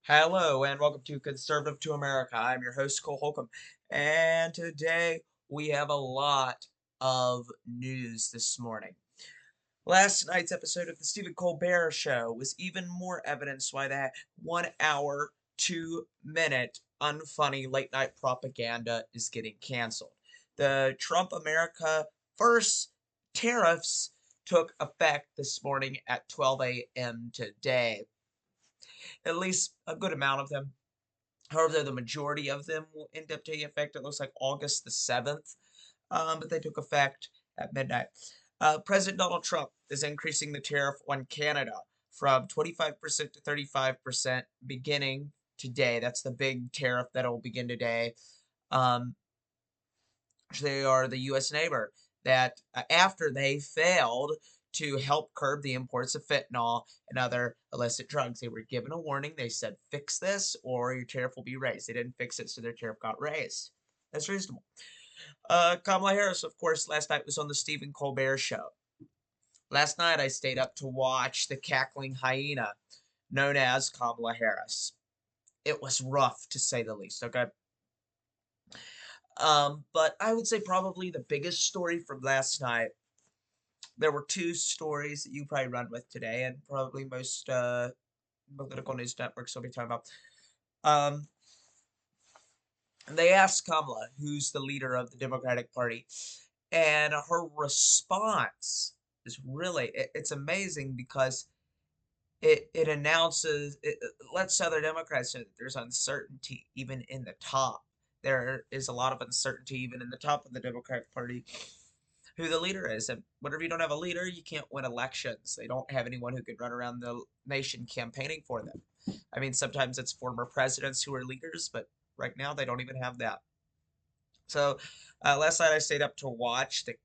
Hello and welcome to Conservative to America. I'm your host, Holcomb, and today we have a lot of news this morning. Last night's episode of the Stephen Colbert Show was even more evidence why that 1 hour, 2 minute unfunny late night propaganda is getting canceled. The Trump America First tariffs took effect this morning at 12 a.m. today. At least a good amount of them. However, the majority of them will end up taking effect. It looks like August the 7th, but they took effect at midnight. President Donald Trump is increasing the tariff on Canada from 25% to 35% beginning today. That's the big tariff that will begin today. Um, they are the U.S. neighbor that, after they failed to help curb the imports of fentanyl and other illicit drugs, they were given a warning. They said, fix this or your tariff will be raised. They didn't fix it, so their tariff got raised. That's reasonable. Kamala Harris, of course, last night was on the Stephen Colbert Show. Last night, I stayed up to watch the cackling hyena known as Kamala Harris. It was rough, to say the least, okay? But I would say probably the biggest story from last night. There were two stories that you probably run with today, and probably most political news networks will be talking about. Um, they asked Kamala, who's the leader of the Democratic Party, and her response is really it's amazing because it announces it lets other Democrats know that there's uncertainty even in the top. There is a lot of uncertainty even in the top of the Democratic Party who the leader is. And whenever you don't have a leader, you can't win elections. They don't have anyone who can run around the nation campaigning for them. I mean, sometimes it's former presidents who are leaders, but right now they don't even have that. So last night I stayed up to watch the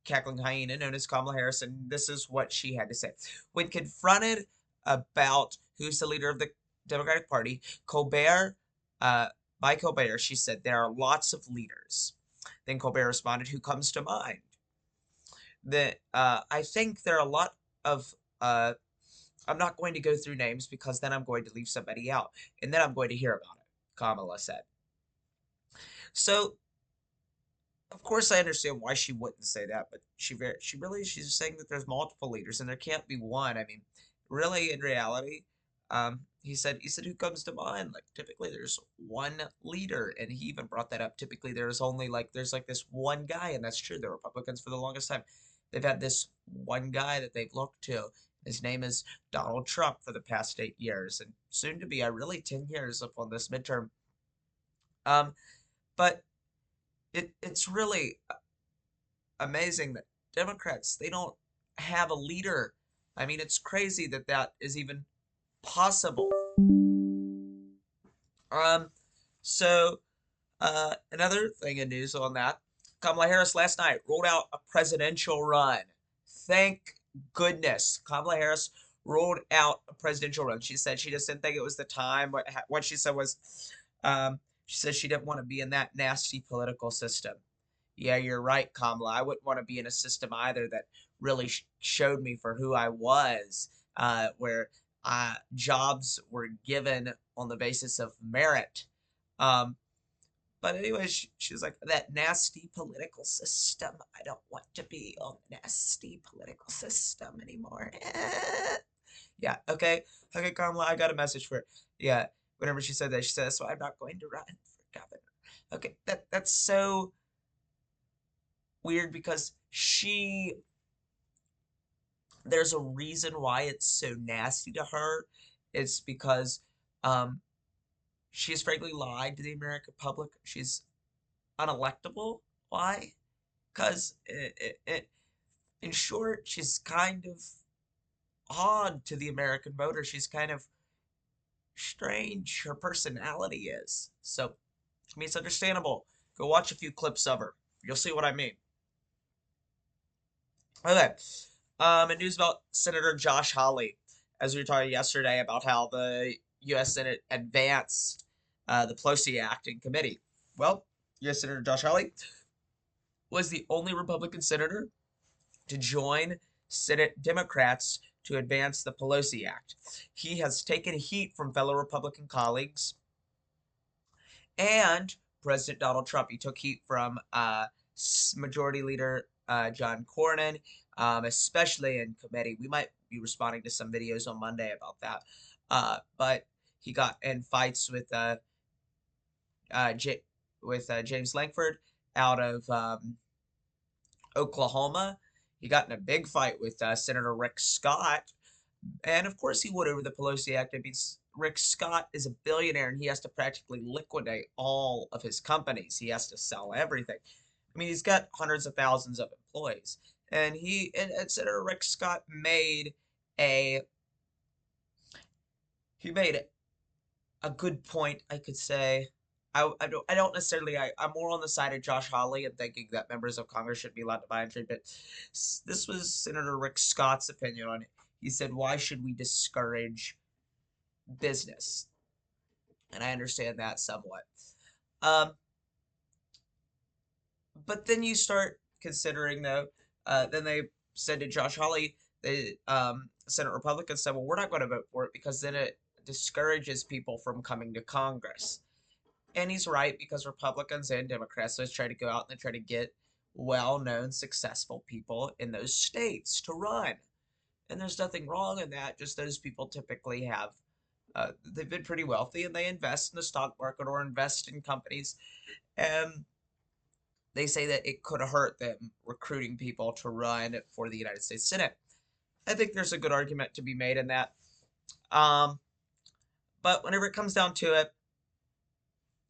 cackling hyena known as Kamala Harris, and this is what she had to say. When confronted about who's the leader of the Democratic Party, uh, by Colbert, she said, there are lots of leaders. Then Colbert responded, who comes to mind? That I think there are a lot of I'm not going to go through names because then I'm going to leave somebody out, and then I'm going to hear about it, Kamala said. So, of course, I understand why she wouldn't say that, but she's saying that there's multiple leaders and there can't be one. I mean, really, in reality, he said who comes to mind? Like typically there's one leader, and he even brought that up. Typically there's like this one guy, and that's true. The Republicans for the longest time, they've had this one guy that they've looked to. His name is Donald Trump for the past 8 years, and soon to be, really 10 years up on this midterm. Um, but it's really amazing that Democrats, they don't have a leader. I mean, it's crazy that that is even possible. Um, so another thing in news on that, Kamala Harris last night rolled out a presidential run. Thank goodness, Kamala Harris rolled out a presidential run. She said she just didn't think it was the time. What she said was, she said she didn't want to be in that nasty political system. Yeah, you're right, Kamala. I wouldn't want to be in a system either that really showed me for who I was, where jobs were given on the basis of merit. Um, but anyway, she was like, that nasty political system. I don't want to be on the nasty political system anymore. Yeah, okay. Okay, Kamala, I got a message for her. Yeah, whenever she said that, she said, that's why I'm not going to run for governor. Okay, that's so weird because there's a reason why it's so nasty to her. It's because um she's frankly lied to the American public. She's unelectable. Why? Because in short, she's kind of odd to the American voter. She's kind of strange. Her personality is. So, I mean, it's understandable. Go watch a few clips of her. You'll see what I mean. Okay. And news about Senator Josh Hawley, as we were talking yesterday about how the U.S. Senate advanced the Pelosi Act in committee. Well, U.S. Senator Josh Hawley was the only Republican senator to join Senate Democrats to advance the Pelosi Act. He has taken heat from fellow Republican colleagues and President Donald Trump. He took heat from Majority Leader John Cornyn, especially in committee. We might be responding to some videos on Monday about that. But he got in fights with James Lankford out of Oklahoma. He got in a big fight with Senator Rick Scott. And of course he would over the Pelosi Act. I mean, Rick Scott is a billionaire and he has to practically liquidate all of his companies. He has to sell everything. I mean, he's got hundreds of thousands of employees. And Senator Rick Scott made a good point, I could say. I don't necessarily, I'm more on the side of Josh Hawley and thinking that members of Congress should be allowed to buy and trade, but this was Senator Rick Scott's opinion on it. He said, why should we discourage business? And I understand that somewhat. But then you start considering, though, then they said to Josh Hawley, the Senate Republicans said, well, we're not going to vote for it because then it discourages people from coming to Congress. And he's right, because Republicans and Democrats always try to go out and they try to get well-known, successful people in those states to run. And there's nothing wrong in that. Just those people typically have, they've been pretty wealthy and they invest in the stock market or invest in companies. And they say that it could hurt them recruiting people to run for the United States Senate. I think there's a good argument to be made in that. But whenever it comes down to it,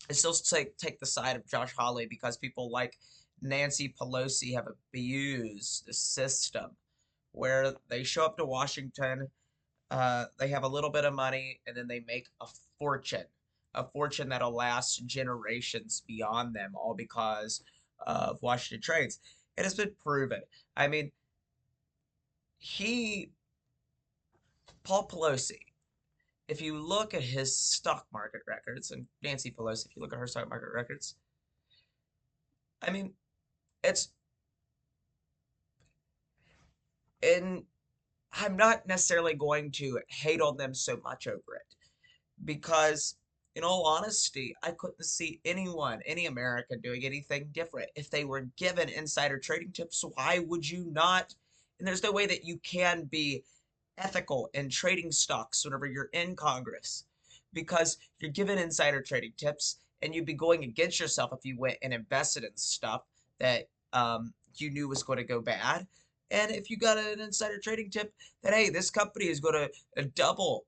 I still take the side of Josh Hawley because people like Nancy Pelosi have abused the system where they show up to Washington, they have a little bit of money, and then they make a fortune that'll last generations beyond them, all because of Washington trades. It has been proven. I mean, Paul Pelosi, if you look at his stock market records, and Nancy Pelosi, if you look at her stock market records, I mean, and I'm not necessarily going to hate on them so much over it, because in all honesty, I couldn't see any American doing anything different. If they were given insider trading tips, why would you not? And there's no way that you can be ethical in trading stocks whenever you're in Congress, because you're given insider trading tips and you'd be going against yourself if you went and invested in stuff that you knew was going to go bad. And if you got an insider trading tip that, hey, this company is going to double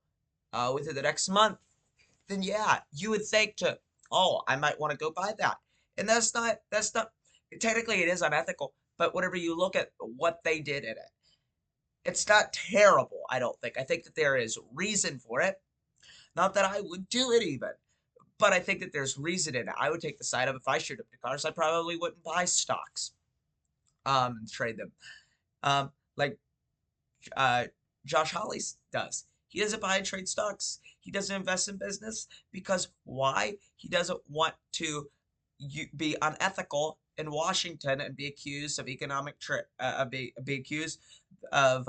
within the next month, then yeah, you would think oh, I might want to go buy that. And that's not, technically it is unethical, but whenever you look at what they did in it, it's not terrible, I don't think. I think that there is reason for it. Not that I would do it even, but I think that there's reason in it. I would take the side of, if I showed up to cars, I probably wouldn't buy stocks, trade them. Like Josh Hawley does. He doesn't buy and trade stocks. He doesn't invest in business because why? He doesn't want to be unethical in Washington and be accused of be accused of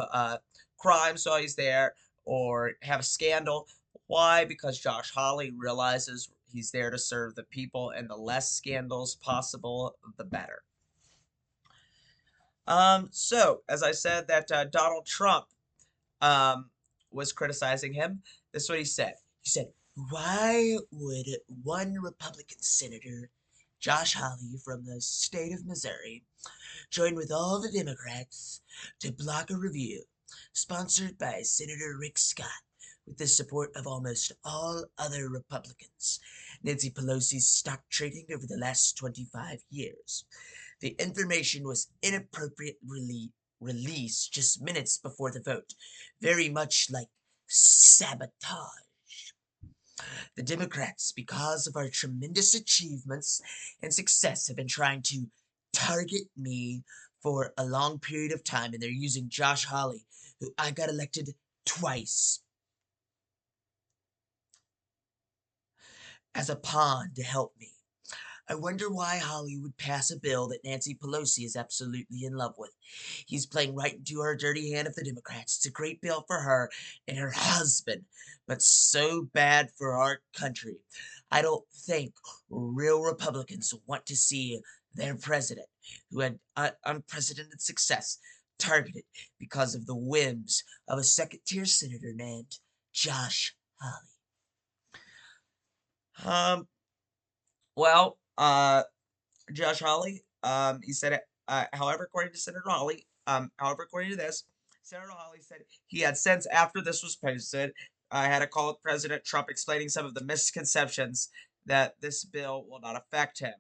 crimes while he's there, or have a scandal. Why? Because Josh Hawley realizes he's there to serve the people, and the less scandals possible, the better. So, as I said, that Donald Trump was criticizing him, this is what he said. He said, why would one Republican senator, Josh Hawley from the state of Missouri, join with all the Democrats to block a review sponsored by Senator Rick Scott with the support of almost all other Republicans, Nancy Pelosi's stock trading over the last 25 years? The information was inappropriately released just minutes before the vote, very much like sabotage. The Democrats, because of our tremendous achievements and success, have been trying to target me for a long period of time, and they're using Josh Hawley, who I got elected twice, as a pawn to help me. I wonder why Hawley would pass a bill that Nancy Pelosi is absolutely in love with. He's playing right into her dirty hand of the Democrats. It's a great bill for her and her husband, but so bad for our country. I don't think real Republicans want to see their president, who had unprecedented success, targeted because of the whims of a second-tier senator named Josh Hawley. Um, well, Josh Hawley, he said it, however, according to Senator Hawley, however, according to this, Senator Hawley said he had since after this was posted, had a call with President Trump explaining some of the misconceptions that this bill will not affect him.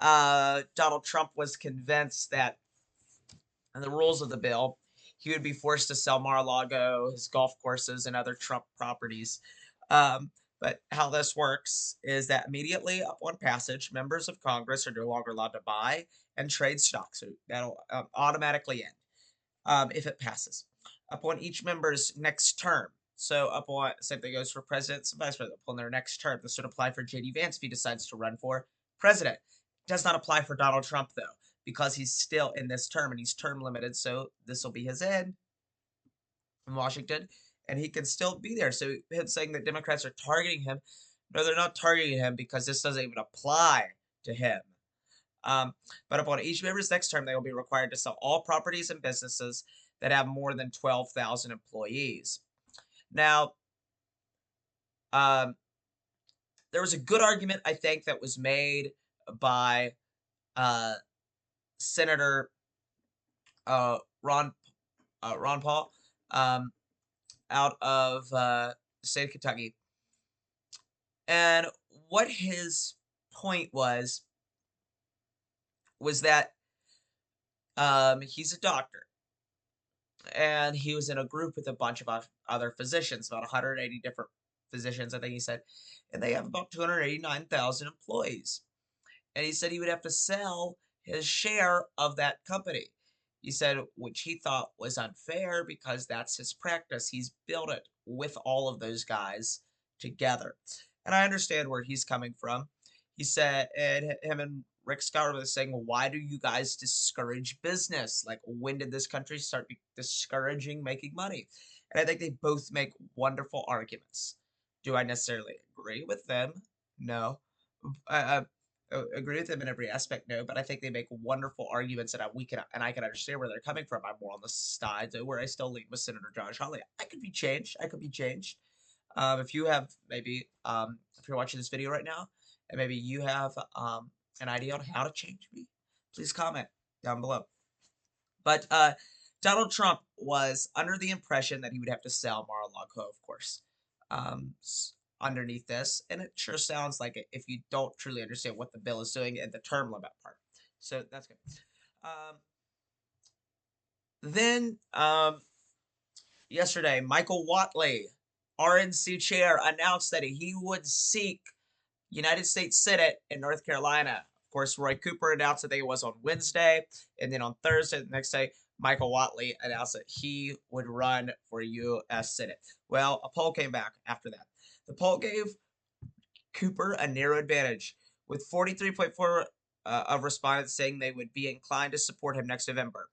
Donald Trump was convinced that in the rules of the bill, he would be forced to sell Mar-a-Lago, his golf courses, and other Trump properties. Um, but how this works is that immediately upon passage, members of Congress are no longer allowed to buy and trade stocks. So that'll automatically end if it passes. Upon each member's next term, so upon same thing goes for presidents and vice president. Upon their next term, this would apply for J.D. Vance if he decides to run for president. It does not apply for Donald Trump though, because he's still in this term and he's term limited. So this will be his end in Washington, and he can still be there. So him saying that Democrats are targeting him, no, they're not targeting him because this doesn't even apply to him. But upon each member's next term, they will be required to sell all properties and businesses that have more than 12,000 employees. Now, um, there was a good argument, I think, that was made by uh, Senator uh, Ron Ron Paul um, out of the state of Kentucky, and what his point was that he's a doctor and he was in a group with a bunch of other physicians, about 180 different physicians, I think he said, and they have about 289,000 employees. And he said he would have to sell his share of that company. He said, which he thought was unfair because that's his practice. He's built it with all of those guys together. And I understand where he's coming from. He said, and him and Rick Scott were saying, well, why do you guys discourage business? Like, when did this country start discouraging making money? And I think they both make wonderful arguments. Do I necessarily agree with them? No. I agree with them in every aspect, no, but I think they make wonderful arguments, and I can understand where they're coming from. I'm more on the side though, where I still lean with Senator Josh Hawley. I could be changed. I could be changed. If you have maybe if you're watching this video right now, and maybe you have an idea on how to change me, please comment down below. But Donald Trump was under the impression that he would have to sell Mar-a-Lago, of course, underneath this. And it sure sounds like it if you don't truly understand what the bill is doing and the term limit part. So that's good. Then yesterday, Michael Whatley, RNC chair, announced that he would seek United States Senate in North Carolina. Of course, Roy Cooper announced that it was on Wednesday, and then on Thursday, the next day, Michael Whatley announced that he would run for U.S. Senate. Well, a poll came back after that. The poll gave Cooper a narrow advantage, with 43.4% of respondents saying they would be inclined to support him next November.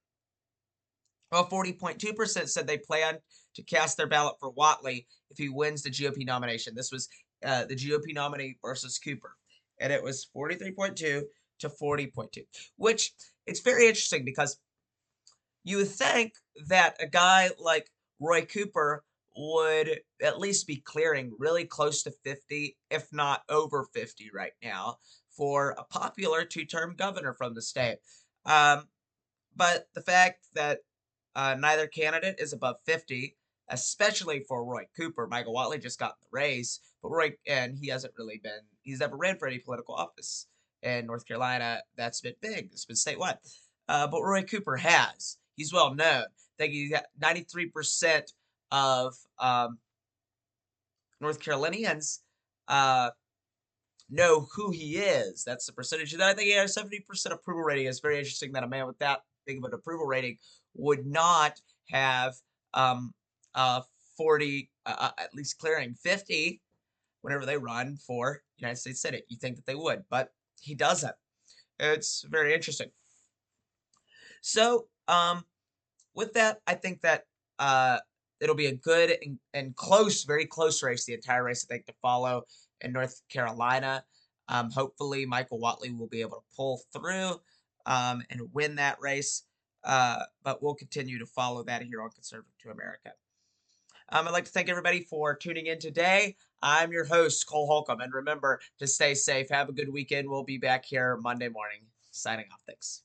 Well, 40.2% said they plan to cast their ballot for Whatley if he wins the GOP nomination. This was the GOP nominee versus Cooper, and it was 43.2 to 40.2, which it's very interesting because you would think that a guy like Roy Cooper would at least be clearing really close to 50, if not over 50 right now, for a popular two-term governor from the state. But the fact that neither candidate is above 50, especially for Roy Cooper. Michael Whatley just got in the race, but he hasn't really he's never ran for any political office in North Carolina. That's been big. It's been statewide. But Roy Cooper has. He's well known. I think he's got 93% of North Carolinians know who he is. That's the percentage. And I think he has 70% approval rating. It's very interesting that a man with that big of an approval rating would not have 40, at least clearing 50 whenever they run for United States Senate. You think that they would, but he doesn't. It's very interesting. So, with that, I think that it'll be a good and close, very close race, the entire race, I think, to follow in North Carolina. Hopefully, Michael Whatley will be able to pull through and win that race. But we'll continue to follow that here on Conservative to America. I'd like to thank everybody for tuning in today. I'm your host, Cole Holcomb. And remember to stay safe. Have a good weekend. We'll be back here Monday morning. Signing off. Thanks.